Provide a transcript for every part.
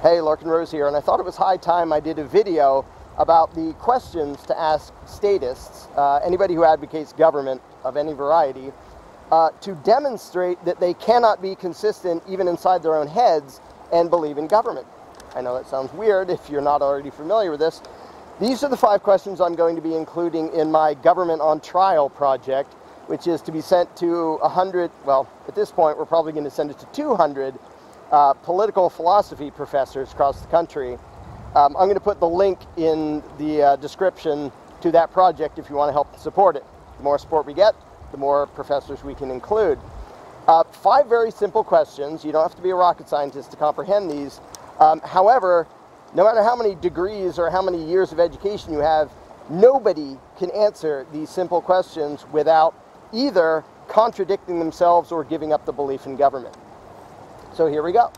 Hey, Larken Rose here, and I thought it was high time I did a video about the questions to ask statists, anybody who advocates government of any variety, to demonstrate that they cannot be consistent even inside their own heads and believe in government. I know that sounds weird if you're not already familiar with this. These are the 5 questions I'm going to be including in my Government on Trial project, which is to be sent to 100, well, at this point we're probably going to send it to 200 political philosophy professors across the country. I'm going to put the link in the description to that project if you want to help support it. The more support we get, the more professors we can include. 5 very simple questions. You don't have to be a rocket scientist to comprehend these. However, no matter how many degrees or how many years of education you have, nobody can answer these simple questions without either contradicting themselves or giving up the belief in government. So here we go.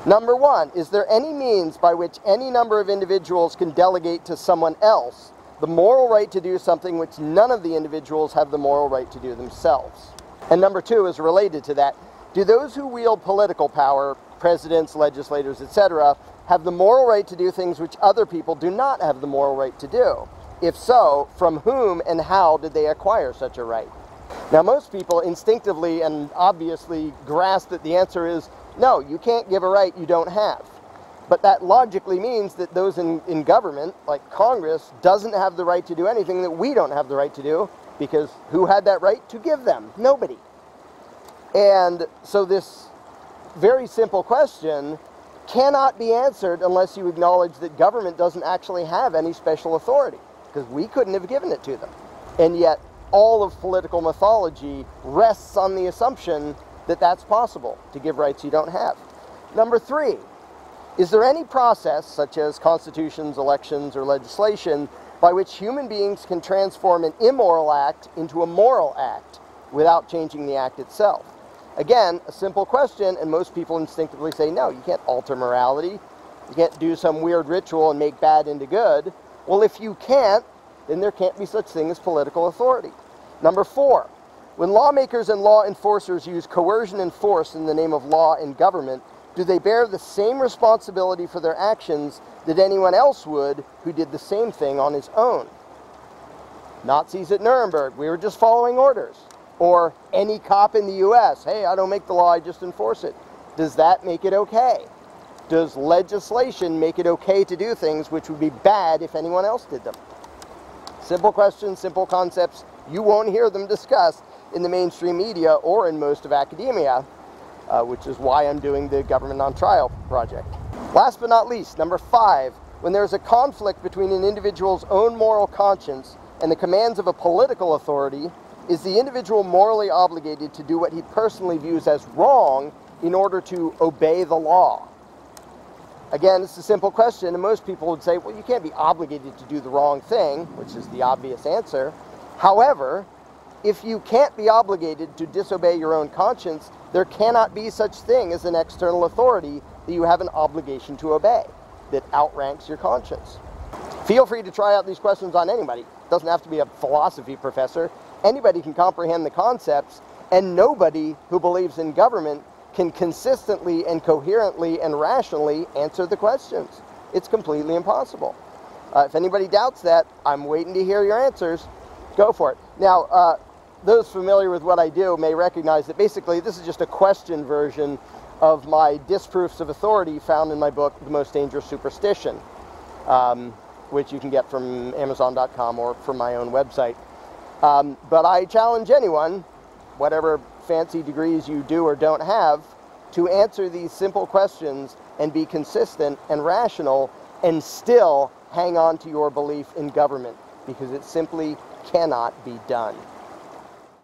Number 1, is there any means by which any number of individuals can delegate to someone else the moral right to do something which none of the individuals have the moral right to do themselves? And number 2 is related to that. Do those who wield political power, presidents, legislators, etc., have the moral right to do things which other people do not have the moral right to do? If so, from whom and how did they acquire such a right? Now, most people instinctively and obviously grasp that the answer is no, you can't give a right you don't have. But that logically means that those in government, like Congress, doesn't have the right to do anything that we don't have the right to do, because who had that right to give them? Nobody. And so this very simple question cannot be answered unless you acknowledge that government doesn't actually have any special authority, because we couldn't have given it to them. And yet all of political mythology rests on the assumption that that's possible, to give rights you don't have. Number 3, is there any process, such as constitutions, elections, or legislation, by which human beings can transform an immoral act into a moral act without changing the act itself? Again, a simple question, and most people instinctively say, no, you can't alter morality. You can't do some weird ritual and make bad into good. Well, if you can't, then there can't be such thing as political authority. Number 4, when lawmakers and law enforcers use coercion and force in the name of law and government, do they bear the same responsibility for their actions that anyone else would who did the same thing on his own? Nazis at Nuremberg, we were just following orders. Or any cop in the US, hey, I don't make the law, I just enforce it. Does that make it okay? Does legislation make it okay to do things which would be bad if anyone else did them? Simple questions, simple concepts. You won't hear them discussed in the mainstream media or in most of academia, which is why I'm doing the Government on Trial project. Last but not least, number 5, when there's a conflict between an individual's own moral conscience and the commands of a political authority, is the individual morally obligated to do what he personally views as wrong in order to obey the law? Again, it's a simple question, and most people would say, well, you can't be obligated to do the wrong thing, which is the obvious answer. However, if you can't be obligated to disobey your own conscience, there cannot be such thing as an external authority that you have an obligation to obey, that outranks your conscience. Feel free to try out these questions on anybody. It doesn't have to be a philosophy professor. Anybody can comprehend the concepts, and nobody who believes in government can consistently and coherently and rationally answer the questions. It's completely impossible. If anybody doubts that, I'm waiting to hear your answers. Go for it. Now, those familiar with what I do may recognize that basically this is just a question version of my disproofs of authority found in my book, The Most Dangerous Superstition, which you can get from Amazon.com or from my own website. But I challenge anyone, whatever fancy degrees you do or don't have, to answer these simple questions and be consistent and rational and still hang on to your belief in government, because it simply cannot be done.